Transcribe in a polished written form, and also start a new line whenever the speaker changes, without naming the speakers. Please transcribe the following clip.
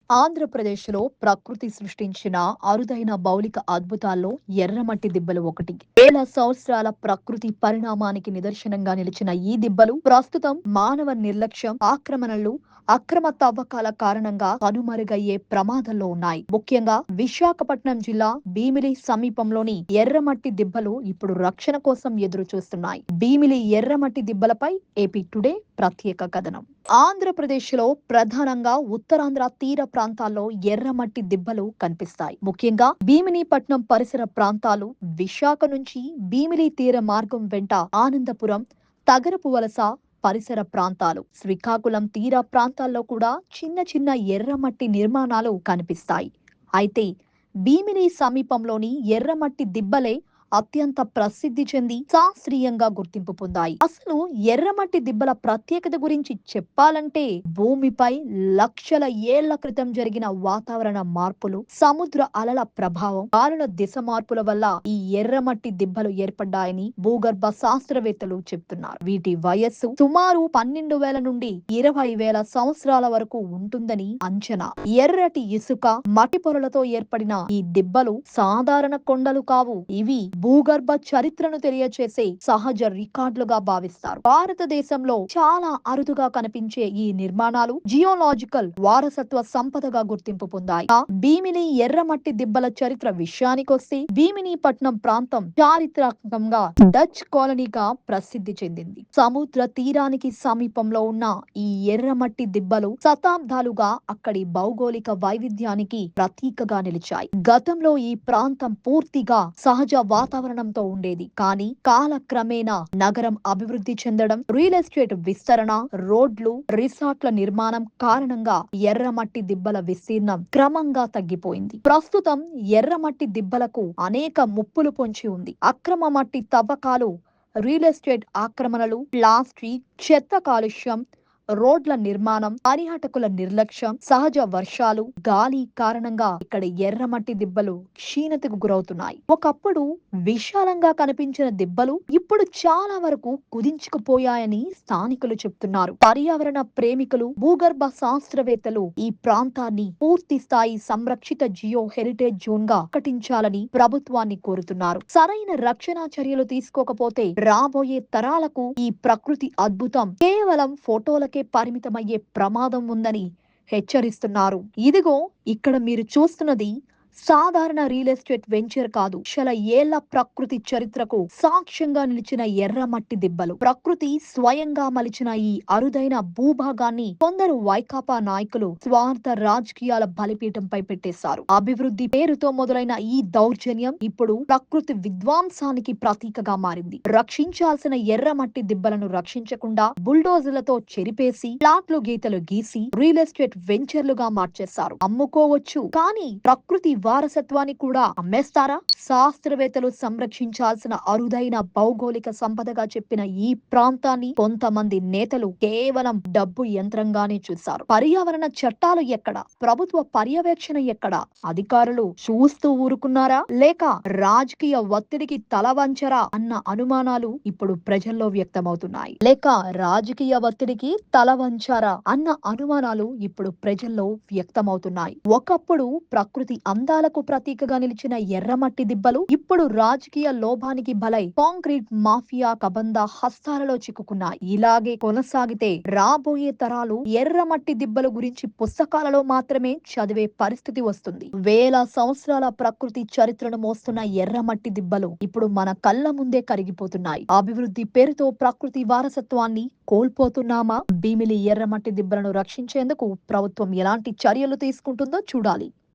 ఆంధ్రప్రదేశ్‌లో ప్రకృతి సృష్టించిన అరుదైన భౌలిక అద్భుతాల్లో ఎర్రమట్టి దిబ్బలు ఒకటి. వేల సంవత్సరాల ప్రకృతి పరిణామానికి నిదర్శనంగా నిలిచిన ఈ దిబ్బలు ప్రస్తుతం మానవ నిర్లక్ష్యం, ఆక్రమణలు, అక్రమ తవ్వకాల కారణంగా కనుమరుగయ్యే ప్రమాదంలో ఉన్నాయి. ముఖ్యంగా విశాఖపట్నం జిల్లా భీమిలి సమీపంలోని ఎర్రమట్టి దిబ్బలు ఇప్పుడు రక్షణ కోసం ఎదురు చూస్తున్నాయి. భీమిలి ఎర్రమట్టి దిబ్బలపై ఏపీ టుడే ప్రత్యేక కథనం. ఆంధ్రప్రదేశ్‌లో ప్రధానంగా ఉత్తరాంధ్ర తీర ప్రాంతాల్లో ఎర్రమట్టి దిబ్బలు కనిపిస్తాయి. ముఖ్యంగా భీమినిపట్నం పరిసర ప్రాంతాలు, విశాఖ నుంచి భీమిలి తీర మార్గం వెంట ఆనందపురం, తగరపు వలస పరిసర ప్రాంతాలు, శ్రీకాకుళం తీర ప్రాంతాల్లో కూడా చిన్న చిన్న ఎర్రమట్టి నిర్మాణాలు కనిపిస్తాయి. అయితే భీమిని సమీపంలోని ఎర్రమట్టి దిబ్బలే అత్యంత ప్రసిద్ధి చెంది శాస్త్రీయంగా గుర్తింపు పొందాయి. అసలు ఎర్రమట్టి దిబ్బల ప్రత్యేకత గురించి చెప్పాలంటే భూమిపై లక్షల ఏళ్ల క్రితం జరిగిన వాతావరణ మార్పులు, సముద్ర అలల ప్రభావం, గాలుల దిశ మార్పుల వల్ల ఈ ఎర్రమట్టి దిబ్బలు ఏర్పడ్డాయని భూగర్భ శాస్త్రవేత్తలు చెప్తున్నారు. వీటి వయస్సు సుమారు 12,000 నుండి 20,000 సంవత్సరాల వరకు ఉంటుందని అంచనా. ఎర్రటి ఇసుక, మట్టి పొరలతో ఏర్పడిన ఈ దిబ్బలు సాధారణ కొండలు కావు. ఇవి భూగర్భ చరిత్రను తెలియచేసే సహజ రికార్డులుగా భావిస్తారు. భారతదేశంలో చాలా అరుదుగా కనిపించే ఈ నిర్మాణాలు జియోలాజికల్ వారసత్వ సంపదగా గుర్తింపు పొందాయి. భీమిని ఎర్రమట్టి దిబ్బల చరిత్ర విషయానికొస్తే భీమినిపట్నం ప్రాంతం చారిత్రకంగా డచ్ కాలనీగా ప్రసిద్ధి చెందింది. సముద్ర తీరానికి సమీపంలో ఉన్న ఈ ఎర్రమట్టి దిబ్బలు శతాబ్దాలుగా అక్కడి భౌగోళిక వైవిధ్యానికి ప్రతీకగా నిలిచాయి. గతంలో ఈ ప్రాంతం పూర్తిగా సహజ వాతావరణంతో ఉండేది. కానీ కాలక్రమేణా నగరం అభివృద్ధి చెందడం, రియల్ ఎస్టేట్ విస్తరణ, రోడ్లు, రిసార్ట్ల నిర్మాణం కారణంగా ఎర్రమట్టి దిబ్బల విస్తీర్ణం క్రమంగా తగ్గిపోయింది. ప్రస్తుతం ఎర్రమట్టి దిబ్బలకు అనేక ముప్పులు పొంచి ఉంది. అక్రమ మట్టి తవ్వకాలు, రియల్ ఎస్టేట్ ఆక్రమణలు, ప్లాస్టిక్, చెత్త కాలుష్యం, రోడ్ల నిర్మాణం, పర్యాటకుల నిర్లక్ష్యం, సహజ వర్షాలు, గాలి కారణంగా ఇక్కడ ఎర్రమట్టి దిబ్బలు క్షీణతకు గురవుతున్నాయి. ఒకప్పుడు విశాలంగా కనిపించిన దిబ్బలు ఇప్పుడు చాలా వరకు కుదించుకుపోయాయని స్థానికులు చెప్తున్నారు. పర్యావరణ ప్రేమికులు, భూగర్భ శాస్త్రవేత్తలు ఈ ప్రాంతాన్ని పూర్తి స్థాయి సంరక్షిత జియో హెరిటేజ్ జోన్ గా ప్రకటించాలని ప్రభుత్వాన్ని కోరుతున్నారు. సరైన రక్షణ చర్యలు తీసుకోకపోతే రాబోయే తరాలకు ఈ ప్రకృతి అద్భుతం కేవలం ఫోటోలకే పరిమితమయ్యే ప్రమాదం ఉందని హెచ్చరిస్తున్నారు. ఇదిగో ఇక్కడ మీరు చూస్తున్నది సాధారణ రియల్ ఎస్టేట్ వెంచర్ కాదు. లక్షల ఏళ్ల ప్రకృతి చరిత్రకు సాక్ష్యంగా నిలిచిన ఎర్రమట్టి దిబ్బలు. ప్రకృతి స్వయంగా మలిచిన ఈ అరుదైన భూభాగాన్ని కొందరు వైకాపా నాయకులు స్వార్థ రాజకీయాల బలిపీఠంపై పెట్టేశారు. అభివృద్ధి పేరుతో మొదలైన ఈ దౌర్జన్యం ఇప్పుడు ప్రకృతి విధ్వంసానికి ప్రతీకగా మారింది. రక్షించాల్సిన ఎర్రమట్టి దిబ్బలను రక్షించకుండా బుల్డోజర్లతో చెరిపేసి ప్లాట్లు గీతలు గీసి రియల్ ఎస్టేట్ వెంచర్లుగా మార్చేశారు. అమ్ముకోవచ్చు, కానీ ప్రకృతి వారసత్వాన్ని కూడా అమ్మేస్తారా? శాస్త్రవేత్తలు సంరక్షించాల్సిన అరుదైన భౌగోళిక సంపదగా చెప్పిన ఈ ప్రాంతాన్ని కొంతమంది నేతలు కేవలం డబ్బు యంత్రంగానే చూశారు. పర్యావరణ చట్టాలు ఎక్కడ? ప్రభుత్వ పర్యవేక్షణ ఎక్కడ? అధికారులు చూస్తూ ఊరుకున్నారా, లేక రాజకీయ ఒత్తిడికి తల వంచరా అన్న అనుమానాలు ఇప్పుడు ప్రజల్లో వ్యక్తమవుతున్నాయి. లేక రాజకీయ ఒత్తిడికి తల వంచారా అన్న అనుమానాలు ఇప్పుడు ప్రజల్లో వ్యక్తమవుతున్నాయి. ఒకప్పుడు ప్రకృతి అందాలకు ప్రతీకగా నిలిచిన ఎర్రమట్టి దిబ్బలు ఇప్పుడు రాజకీయ లోభానికి బలై కాంక్రీట్ మాఫియా కబంద హస్తాలలో చిక్కుకున్నాయి. ఇలాగే కొనసాగితే రాబోయే తరాలు ఎర్రమట్టి దిబ్బల గురించి పుస్తకాలలో మాత్రమే చదివే పరిస్థితి వస్తుంది. వేల సంవత్సరాల ప్రకృతి చరిత్రను మోస్తున్న ఎర్రమట్టి దిబ్బలు ఇప్పుడు మన కళ్ళ ముందే కరిగిపోతున్నాయి. అభివృద్ధి పేరుతో ప్రకృతి వారసత్వాన్ని కోల్పోతున్నామా? భీమిలి ఎర్రమట్టి దిబ్బలను రక్షించేందుకు ప్రభుత్వం ఎలాంటి చర్యలు తీసుకుంటుందో చూడాలి.